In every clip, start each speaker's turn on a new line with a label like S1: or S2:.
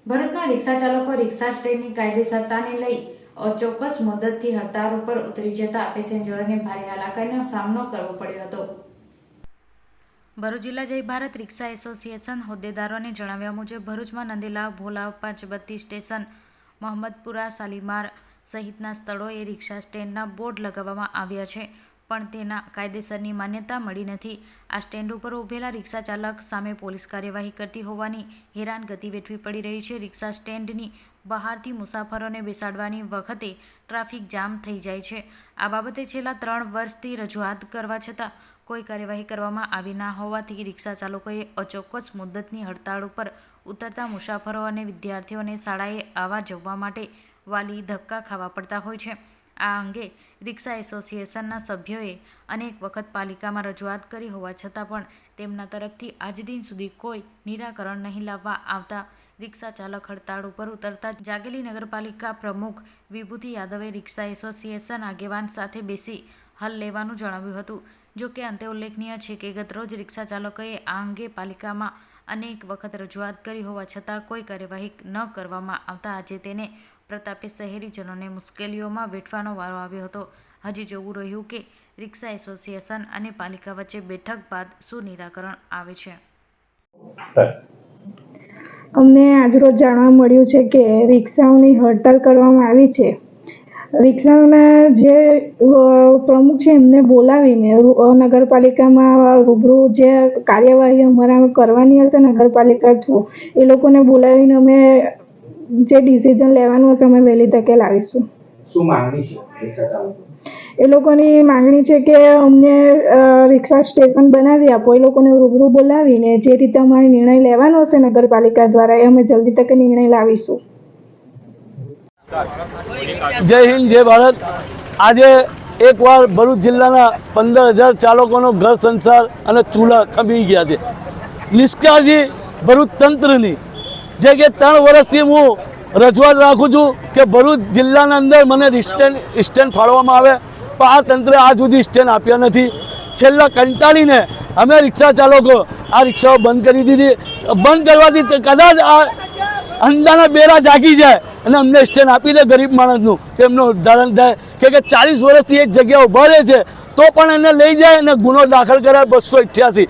S1: ભરૂચના રિક્ષા ચાલકો રિક્ષા સ્ટેન્ડની કાયદેસરતાને લઈ અચોક્કસ મુદતથી હડતાળ ઉપર ઉતરી જતા પેસેન્જરોને ભારે હાલાકીનો સામનો કરવો પડ્યો હતો। ભરૂચ જિલ્લા જય ભારત રિક્ષા એસોસિએશન હોદ્દેદારોને જણાવ્યા મુજબ ભરૂચમાં નંદીલાવ, ભોલાવ, પાંચબત્તી સ્ટેશન, મહમ્મદપુરા, શાલીમાર સહિતના સ્થળોએ રિક્ષા સ્ટેન્ડના બોર્ડ લગાવવામાં આવ્યા છે, પણ તેના કાયદેસરની માન્યતા મળી નથી। આ સ્ટેન્ડ ઉપર ઉભેલા રિક્ષા ચાલક સામે પોલીસ કાર્યવાહી કરતી હોવાની હેરાનગતિ વેઠવી પડી રહી છે। રિક્ષા સ્ટેન્ડની બહારથી મુસાફરોને બેસાડવાની વખતે ટ્રાફિક જામ થઈ જાય છે। આ બાબતે છેલ્લા 3 વર્ષથી રજૂઆત કરવા છતાં કોઈ કાર્યવાહી કરવામાં આવી ના હોવાથી રિક્ષા ચાલકોએ અચોક્કસ મુદ્દતની હડતાળ ઉપર ઉતરતા મુસાફરો અને વિદ્યાર્થીઓને શાળાએ આવવા જવા માટે વાલી ધક્કા ખાવા પડતા હોય છે। આ અંગે રિક્ષા એસોસિએશનના સભ્યોએ અનેક વખત પાલિકામાં રજૂઆત કરી હોવા છતાં પણ તેમના તરફથી આજ દિન સુધી કોઈ નિરાકરણ નહીં લાવવા આવતા રિક્ષા ચાલક હડતાળ ઉપર ઉતરતા જાગેલી નગરપાલિકા પ્રમુખ વિભૂતિ યાદવે રિક્ષા એસોસિએશન આગેવાન સાથે બેસી હલ લેવાનું જણાવ્યું હતું। જો કે અંતે ઉલ્લેખનીય છે કે ગતરોજ રિક્ષા ચાલકોએ આ અંગે પાલિકામાં અનેક વખત રજૂઆત કરી હોવા છતાં કોઈ કાર્યવાહી ન કરવામાં આવતા આજે તેને પ્રતાપે શહેરીજનોને મુશ્કેલીઓમાં વેઠવાનો વારો આવ્યો હતો। હજી જોવું રહ્યું કે રિક્ષા એસોસિએશન અને પાલિકા વચ્ચે બેઠક બાદ શું નિરાકરણ આવે છે।
S2: અમને આજરોજ જાણવા મળ્યું છે કે રિક્ષાઓની હડતાળ કરવામાં આવી છે। રિક્ષાઓના જે પ્રમુખ છે એમને બોલાવીને નગરપાલિકામાં રૂબરૂ જે કાર્યવાહી અમારા કરવાની હશે નગરપાલિકા થ્રુ એ લોકોને બોલાવીને અમે જે ડિસિઝન લેવાનું હશે અમે વહેલી તકે લાવીશું।
S3: શું માંગણી છે?
S2: એ લોકોની માંગણી છે કે અમને રિક્ષા સ્ટેશન બનાવી આપો। એ લોકોને રૂબરૂ બોલાવીને જે રીતે અમારે નિર્ણય લેવાનો હશે નગરપાલિકા દ્વારા એ અમે જલ્દી તકે નિર્ણય લાવીશું।
S4: જય હિન્દ, જય ભારત। આજે એકવાર ભરૂચ જિલ્લાના 15,000 ચાલકોનો ઘર સંસાર અને ચૂલા ખંભી ગયા છે। નિષ્કાળજી ભરૂચ તંત્રની જે કે 3 વર્ષથી હું રજૂઆત રાખું છું કે ભરૂચ જિલ્લાના અંદર મને સ્ટેન્ડ ફાળવવામાં આવે, પણ આ તંત્રે આજ સુધી સ્ટેન્ડ આપ્યા નથી। છેલ્લા કંટાળીને અમે રિક્ષા ચાલકો આ રિક્ષાઓ બંધ કરી દીધી। બંધ કરવાથી કદાચ આ અંધાના બેરા જાગી જાય અને અમને સ્ટેન્ડ આપી દે ગરીબ માણસનું, કે એમનું ઉદાહરણ થાય કે 40 વર્ષથી એક જગ્યા ઉભા રહે છે તો પણ એને લઈ જાય અને ગુનો દાખલ કરે 288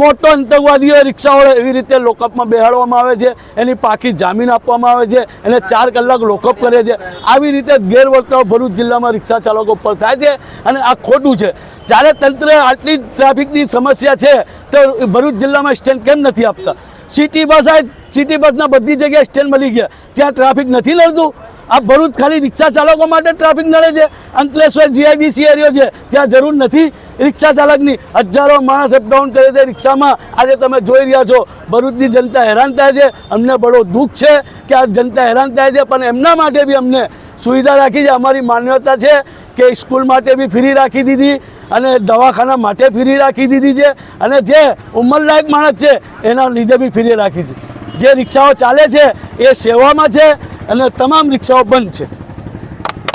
S4: મોટો આતંકવાદીઓ રિક્ષાવાળો એવી રીતે લોકઅપમાં બેહાડવામાં આવે છે, એની પાકી જામીન આપવામાં આવે છે, એને 4 કલાક લોકઅપ કરે છે। આવી રીતે ગેરવર્તાવ ભરૂચ જિલ્લામાં રિક્ષા ચાલકો પર થાય છે અને આ ખોટું છે। જ્યારે તંત્ર આટલી ટ્રાફિકની સમસ્યા છે તો ભરૂચ જિલ્લામાં સ્ટેન્ડ કેમ નથી આપતા? સિટી બસના બધી જગ્યાએ સ્ટેન્ડ મળી ગયા, ત્યાં ટ્રાફિક નથી લડતું? આ ભરૂચ ખાલી રિક્ષા ચાલકો માટે ટ્રાફિક નડે છે? અંકલેશ્વર જીઆઈડીસી એરિયો છે, ત્યાં જરૂર નથી રિક્ષા ચાલકની? હજારો માણસ અપડાઉન કરે છે રિક્ષામાં। આજે તમે જોઈ રહ્યા છો ભરૂચની જનતા હેરાન થાય છે। અમને બડો દુઃખ છે કે આ જનતા હેરાન થાય છે, પણ એમના માટે બી અમને સુવિધા રાખી છે। અમારી માન્યતા છે કે સ્કૂલ માટે બી ફ્રી રાખી દીધી અને દવાખાના માટે ફ્રી રાખી દીધી છે, અને જે ઉંમરલાયક માણસ છે એના લીધે બી ફ્રી રાખી છે। જે રિક્ષાઓ ચાલે છે એ સેવામાં છે અને તમામ રિક્ષાઓ બંધ છે।